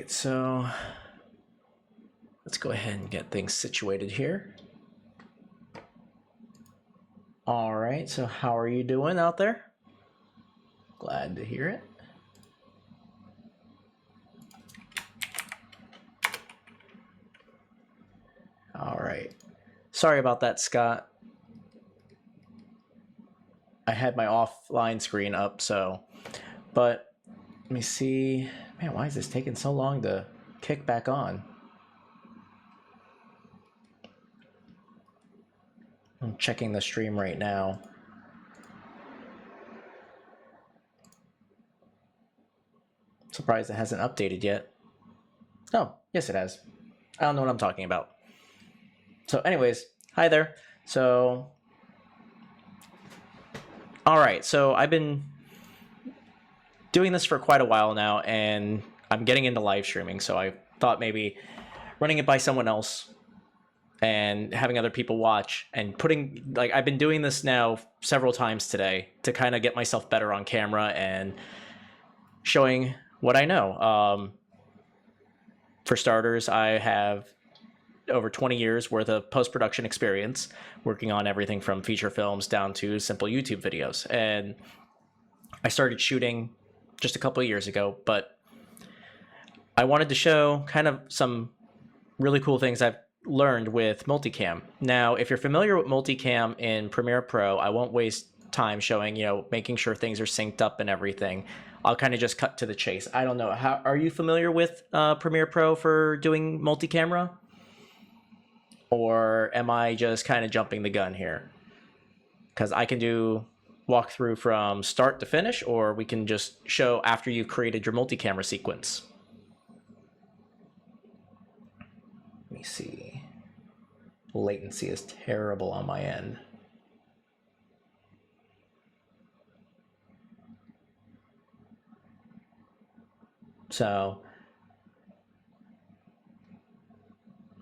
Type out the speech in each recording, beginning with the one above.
right, so let's go ahead and get things situated here. All right, so how are you doing out there? Glad to hear it. All right. Sorry about that, Scott. I had my offline screen up, so, but let me see. Man, why is this taking so long to kick back on? I'm checking the stream right now. Surprised it hasn't updated yet. Oh, yes it has. I don't know what I'm talking about. So anyways, hi there. So, all right, so I've been doing this for quite a while now, and I'm getting into live streaming, so I thought maybe running it by someone else and having other people watch and putting, like, I've been doing this now several times today to kind of get myself better on camera and showing what I know. For starters, I have over 20 years worth of post-production experience working on everything from feature films down to simple YouTube videos. And I started shooting just a couple of years ago, but I wanted to show kind of some really cool things I've learned with multicam. Now, if you're familiar with multicam in Premiere Pro, I won't waste time showing, making sure things are synced up and everything. I'll kind of just cut to the chase. I don't know. How are you familiar with Premiere Pro for doing multi-camera? Or am I just kind of jumping the gun here? Because I can do walkthrough from start to finish, or we can just show after you've created your multi-camera sequence. Let me see. Latency is terrible on my end. So,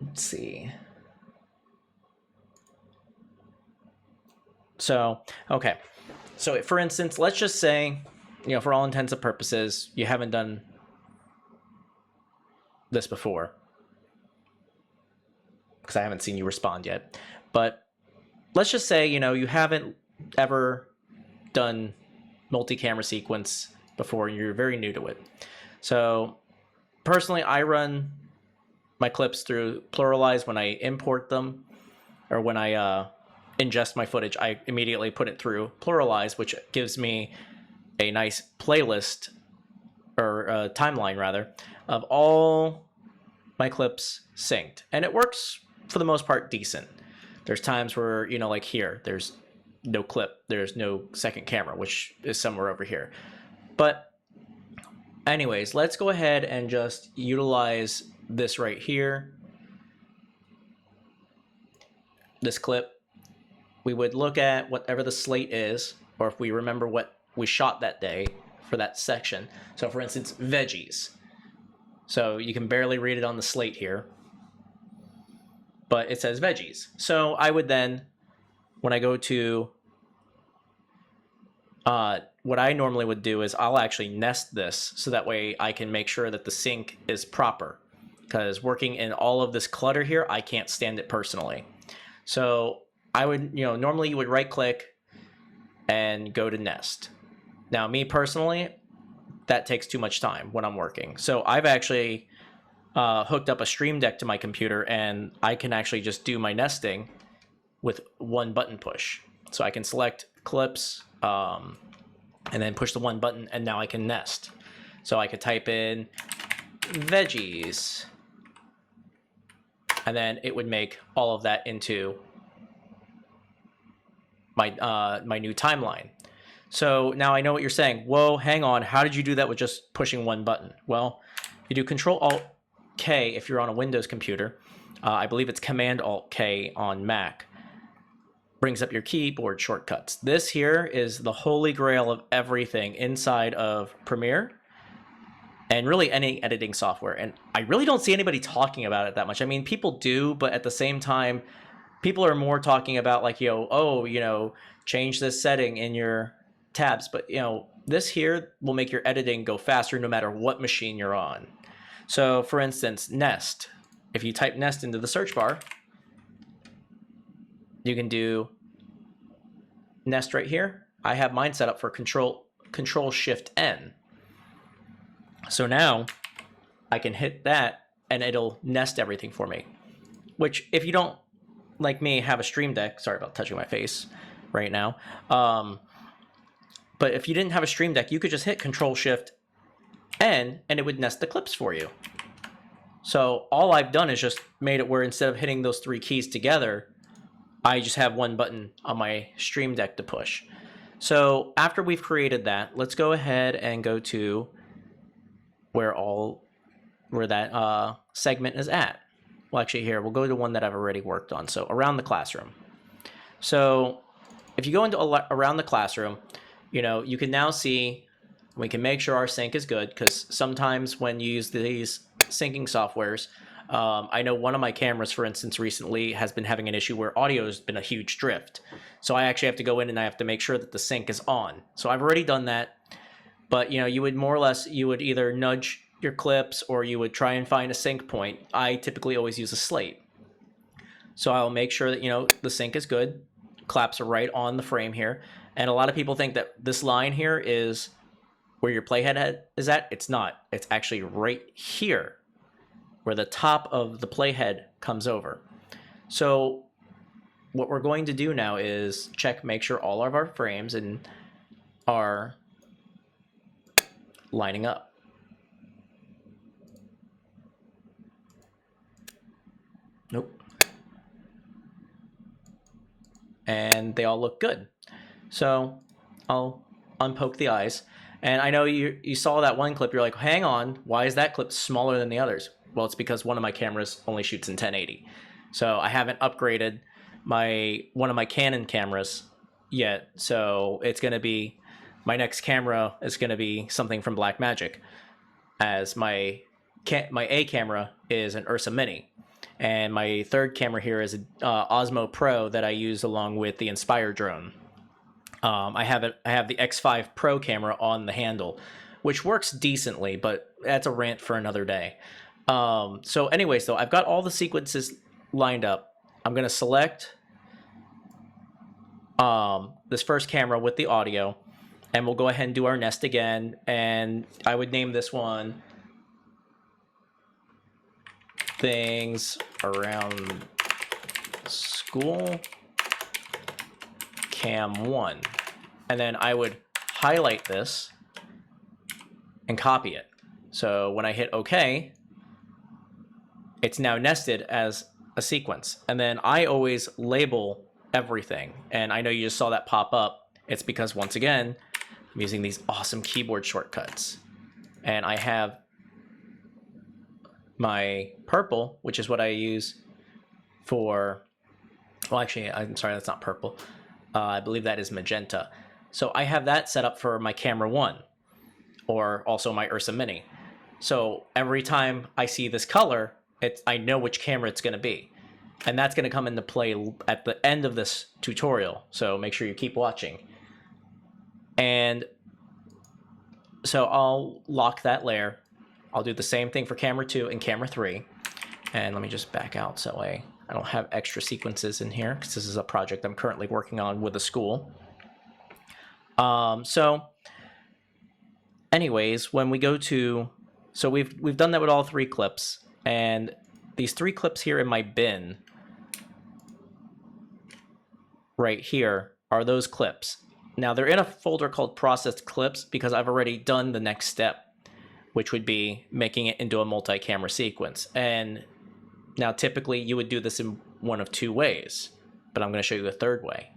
let's see. So, okay. So, for instance, let's just say, for all intents and purposes, you haven't done this before, because I haven't seen you respond yet. But let's just say, you haven't ever done multi-camera sequence before, and you're very new to it. So personally, I run my clips through Pluralize when I import them, or when I ingest my footage. I immediately put it through Pluralize, which gives me a nice playlist, or timeline rather, of all my clips synced, and it works for the most part decent. There's times where, like here, there's no clip, there's no second camera, which is somewhere over here. But anyways, let's go ahead and just utilize this right here. This clip, we would look at whatever the slate is, or if we remember what we shot that day for that section. So for instance, veggies. So you can barely read it on the slate here, but it says veggies. So I would then, when I go to, what I normally would do is I'll actually nest this, so that way I can make sure that the sync is proper. Because working in all of this clutter here, I can't stand it personally. So I would, normally you would right click and go to nest. Now, me personally, that takes too much time when I'm working. So I've actually hooked up a Stream Deck to my computer, and I can actually just do my nesting with one button push. So I can select clips, and then push the one button, and now I can nest. So I could type in veggies, and then it would make all of that into my my new timeline. So now I know what you're saying. Whoa, hang on. How did you do that with just pushing one button? Well, you do Control-Alt-K if you're on a Windows computer. I believe it's Command-Alt-K on Mac. Brings up your keyboard shortcuts. This here is the holy grail of everything inside of Premiere, and really any editing software. And I really don't see anybody talking about it that much. I mean, people do, but at the same time, people are more talking about like, change this setting in your tabs. But, this here will make your editing go faster no matter what machine you're on. So for instance, Nest. If you type Nest into the search bar, you can do Nest right here. I have mine set up for Control Shift N. So now I can hit that and it'll nest everything for me. Which, if you don't, like me, have a Stream Deck, sorry about touching my face right now, but if you didn't have a Stream Deck, you could just hit Control Shift N and it would nest the clips for you. So all I've done is just made it where instead of hitting those 3 keys together, I just have one button on my Stream Deck to push. So after we've created that, let's go ahead and go to where that segment is at. Well, actually here, we'll go to one that I've already worked on. So around the classroom. So if you go into around the classroom, you can now see, we can make sure our sync is good, because sometimes when you use these syncing softwares, I know one of my cameras, for instance, recently has been having an issue where audio has been a huge drift. So I actually have to go in and I have to make sure that the sync is on. So I've already done that, but you would more or less, you would either nudge your clips or you would try and find a sync point. I typically always use a slate. So I'll make sure that, the sync is good. Claps are right on the frame here. And a lot of people think that this line here is where your playhead is at. It's not. It's actually right here where the top of the playhead comes over. So what we're going to do now is make sure all of our frames are lining up. Nope. And they all look good. So I'll unpoke the eyes. And I know you saw that one clip, you're like, hang on, why is that clip smaller than the others? Well, it's because one of my cameras only shoots in 1080. So I haven't upgraded one of my Canon cameras yet. So it's going to be, my next camera is going to be something from Blackmagic, as my A camera is an Ursa Mini. And my third camera here is an Osmo Pro that I use along with the Inspire drone. I have the X5 Pro camera on the handle, which works decently, but that's a rant for another day. So anyways, though, I've got all the sequences lined up. I'm going to select this first camera with the audio, and we'll go ahead and do our nest again. And I would name this one Things Around School Cam 1. And then I would highlight this and copy it. So when I hit OK, it's now nested as a sequence. And then I always label everything. And I know you just saw that pop up. It's because, once again, I'm using these awesome keyboard shortcuts. And I have my purple, which is what I use for, well, actually, I'm sorry, that's not purple. I believe that is magenta. So I have that set up for my camera 1, or also my Ursa Mini. So every time I see this color, I know which camera it's going to be. And that's going to come into play at the end of this tutorial. So make sure you keep watching. And so I'll lock that layer. I'll do the same thing for camera 2 and camera 3. And let me just back out so I don't have extra sequences in here, because this is a project I'm currently working on with a school. So anyways, when we go to, so we've done that with all 3 clips, and these 3 clips here in my bin right here are those clips. Now they're in a folder called processed clips because I've already done the next step, which would be making it into a multi-camera sequence. And now typically you would do this in one of 2 ways, but I'm going to show you a third way.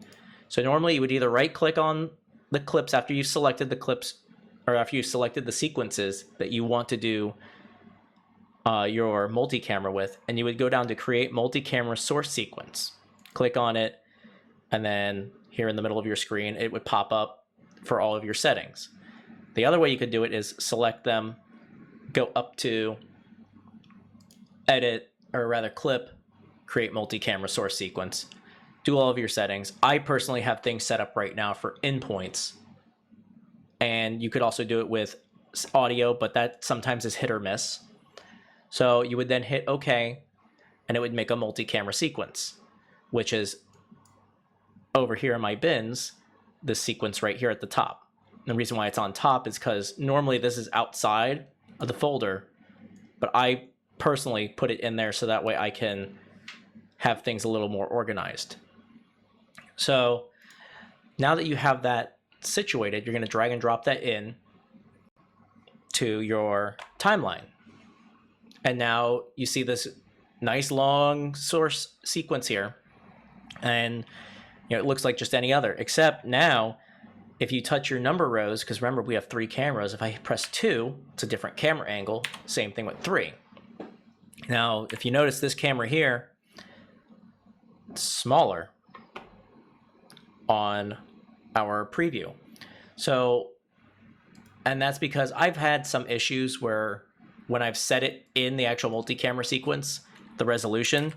So normally you would either right click on the clips after you've selected the clips, or after you've selected the sequences that you want to do your multi-camera with, and you would go down to create multi-camera source sequence. Click on it, and then here in the middle of your screen, it would pop up for all of your settings. The other way you could do it is select them, go up to edit, or rather clip, create multi-camera source sequence, do all of your settings. I personally have things set up right now for endpoints, and you could also do it with audio, but that sometimes is hit or miss. So you would then hit OK, and it would make a multi-camera sequence, which is over here in my bins, this sequence right here at the top. The reason why it's on top is because normally this is outside of the folder, but I personally put it in there so that way I can have things a little more organized. So now that you have that situated, you're going to drag and drop that in to your timeline. And now you see this nice long source sequence here. And it looks like just any other, except now if you touch your number rows, because remember we have 3 cameras, if I press 2, it's a different camera angle. Same thing with 3. Now, if you notice this camera here, it's smaller on our preview. So, and that's because I've had some issues where when I've set it in the actual multi-camera sequence, the resolution,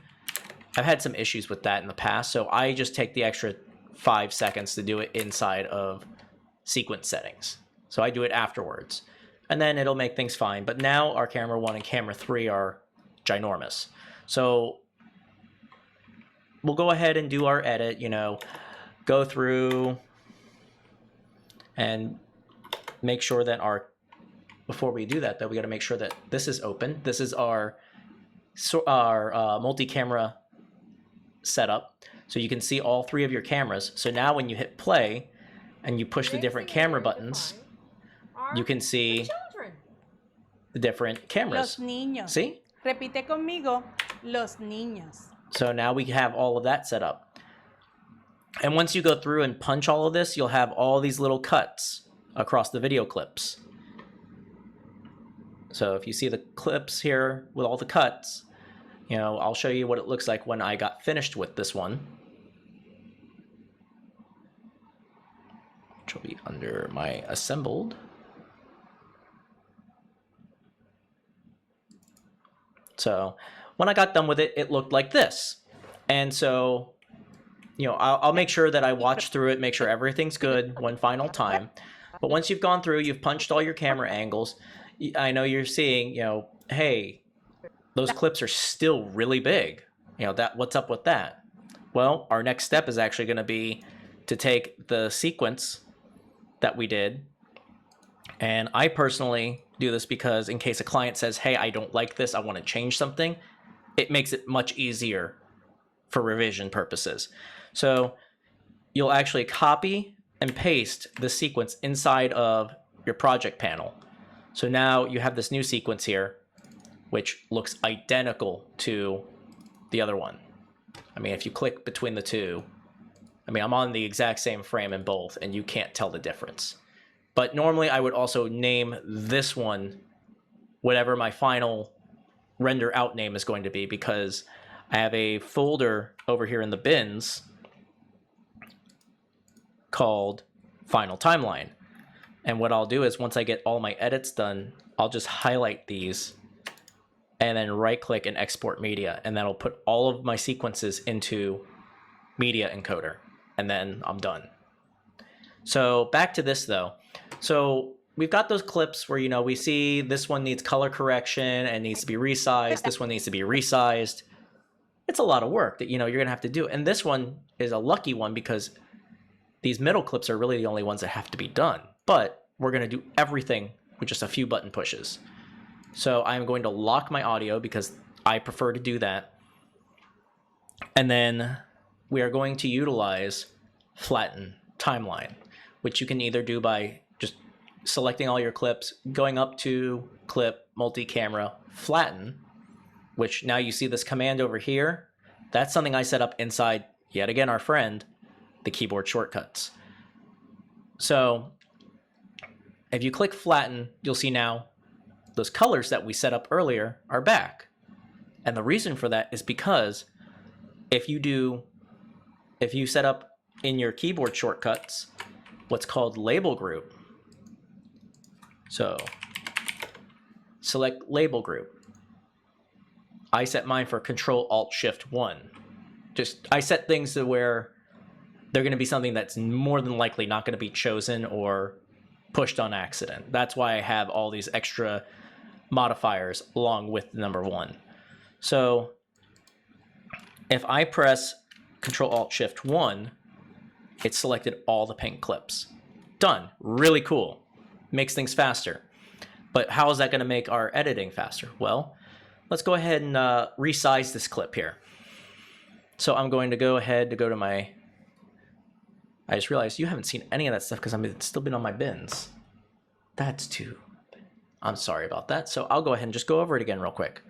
I've had some issues with that in the past. So I just take the extra 5 seconds to do it inside of sequence settings. So I do it afterwards, and then it'll make things fine. But now our camera 1 and camera 3 are ginormous. So we'll go ahead and do our edit, go through and make sure that before we do that though, we got to make sure that this is open. This is our multi-camera setup. So you can see all 3 of your cameras. So now when you hit play and you push the different camera buttons, you can see the different cameras. Los niños. See? Repite conmigo, los niños. So now we have all of that set up. And once you go through and punch all of this, you'll have all these little cuts across the video clips. So if you see the clips here with all the cuts, I'll show you what it looks like when I got finished with this one, which will be under my assembled. So when I got done with it, it looked like this. And so, I'll make sure that I watch through it, make sure everything's good one final time. But once you've gone through, you've punched all your camera angles, I know you're seeing, hey, those clips are still really big. What's up with that? Well, our next step is actually going to be to take the sequence that we did. And I personally do this because in case a client says, hey, I don't like this, I want to change something, it makes it much easier for revision purposes. So you'll actually copy and paste the sequence inside of your project panel. So now you have this new sequence here, which looks identical to the other one. I mean, if you click between the two, I'm on the exact same frame in both, and you can't tell the difference. But normally I would also name this one whatever my final render out name is going to be, because I have a folder over here in the bins called Final Timeline. And what I'll do is once I get all my edits done, I'll just highlight these and then right click and export media, and that'll put all of my sequences into media encoder, and then I'm done. So back to this though. So we've got those clips where, we see this one needs color correction and needs to be resized. This one needs to be resized. It's a lot of work that, you're going to have to do. And this one is a lucky one because these middle clips are really the only ones that have to be done. But we're going to do everything with just a few button pushes. So I'm going to lock my audio because I prefer to do that. And then we are going to utilize Flatten Timeline, which you can either do by just selecting all your clips, going up to Clip, Multi-Camera, Flatten, which now you see this command over here. That's something I set up inside, yet again, our friend, the keyboard shortcuts. So if you click Flatten, you'll see now those colors that we set up earlier are back. And the reason for that is because if you set up in your keyboard shortcuts what's called label group, so select label group. I set mine for Control-Alt-Shift-1. I set things to where they're going to be something that's more than likely not going to be chosen or pushed on accident. That's why I have all these extra modifiers along with the number 1. So if I press Control-Alt-Shift-1, it selected all the pink clips. Done. Really cool. Makes things faster. But how is that going to make our editing faster? Well, let's go ahead and resize this clip here. So I'm going to go ahead to go to my... I just realized you haven't seen any of that stuff because I've still been on my bins. That's too... I'm sorry about that. So I'll go ahead and just go over it again real quick.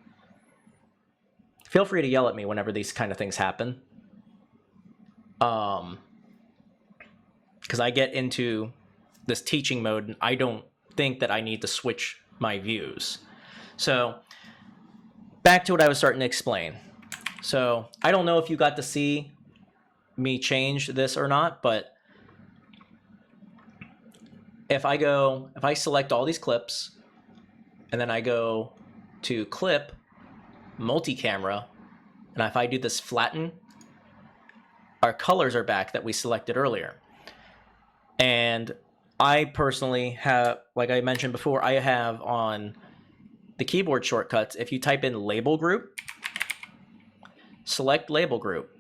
Feel free to yell at me whenever these kind of things happen. Because I get into this teaching mode and I don't think that I need to switch my views. So back to what I was starting to explain. So I don't know if you got to see me change this or not, but if I select all these clips and then I go to clip, multi-camera, and if I do this flatten, our colors are back that we selected earlier. And I personally have, like I mentioned before, I have on the keyboard shortcuts, if you type in label group, select label group,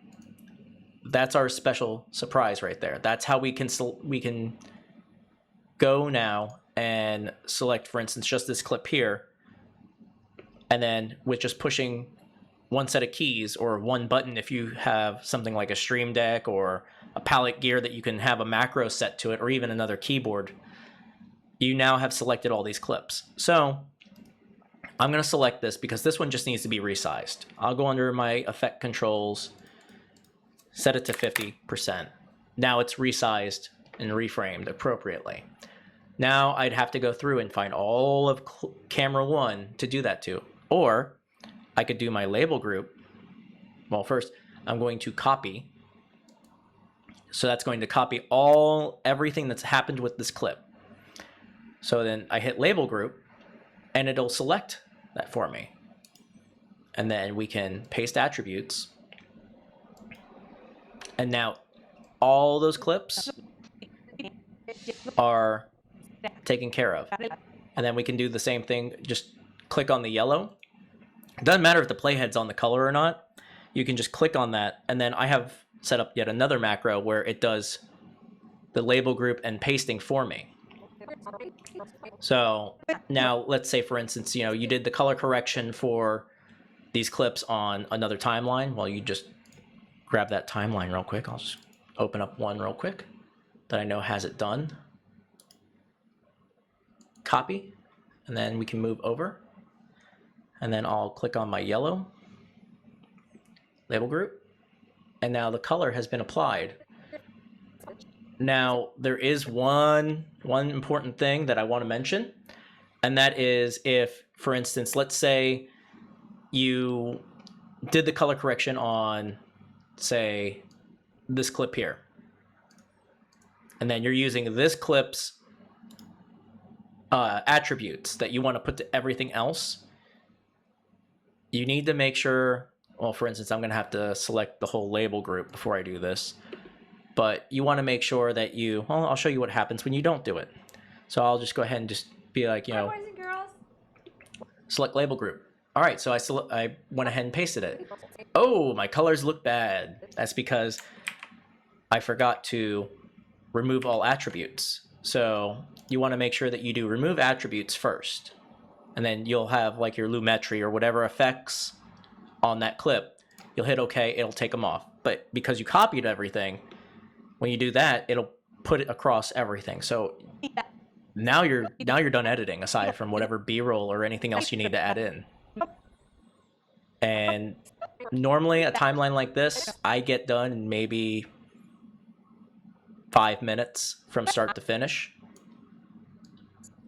that's our special surprise right there. That's how we can go now and select, for instance, just this clip here, and then with just pushing one set of keys or one button, if you have something like a Stream Deck or a palette gear that you can have a macro set to it, or even another keyboard, you now have selected all these clips. So I'm going to select this because this one just needs to be resized. I'll go under my effect controls, set it to 50%. Now it's resized and reframed appropriately. Now I'd have to go through and find all of camera 1 to do that to. Or I could do my label group. Well, first I'm going to copy. So that's going to copy everything that's happened with this clip. So then I hit label group and it'll select that for me. And then we can paste attributes. And now all those clips are taken care of. And then we can do the same thing, just click on the yellow. It doesn't matter if the playhead's on the color or not. You can just click on that, and then I have set up yet another macro where it does the label group and pasting for me. So now let's say, for instance, you did the color correction for these clips on another timeline. Well, you just grab that timeline real quick. I'll just open up one real quick that I know has it done. Copy, and then we can move over. And then I'll click on my yellow label group. And now the color has been applied. Now, there is one important thing that I want to mention. And that is if, for instance, let's say you did the color correction on, say, this clip here. And then you're using this clip's attributes that you want to put to everything else. You need to make sure, well, for instance, I'm going to have to select the whole label group before I do this. But you want to make sure that well, I'll show you what happens when you don't do it. So I'll just go ahead and just be like, Hi, boys and girls. select label group. All right, so I went ahead and pasted it. Oh, my colors look bad. That's because I forgot to remove all attributes. So you want to make sure that you do remove attributes first. And then you'll have like your Lumetri or whatever effects on that clip. You'll hit OK, it'll take them off. But because you copied everything, when you do that, it'll put it across everything. So now you're done editing, aside from whatever B-roll or anything else you need to add in. And normally a timeline like this, I get done in maybe 5 minutes from start to finish.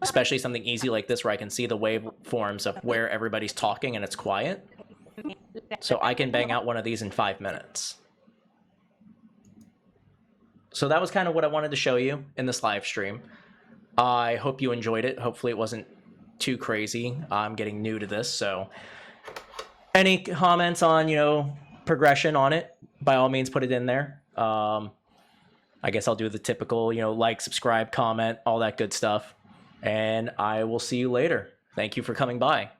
Especially something easy like this where I can see the waveforms of where everybody's talking and it's quiet. So I can bang out one of these in 5 minutes. So that was kind of what I wanted to show you in this live stream. I hope you enjoyed it. Hopefully it wasn't too crazy. I'm getting new to this, so any comments on, progression on it, by all means put it in there. I guess I'll do the typical, like, subscribe, comment, all that good stuff. And I will see you later. Thank you for coming by.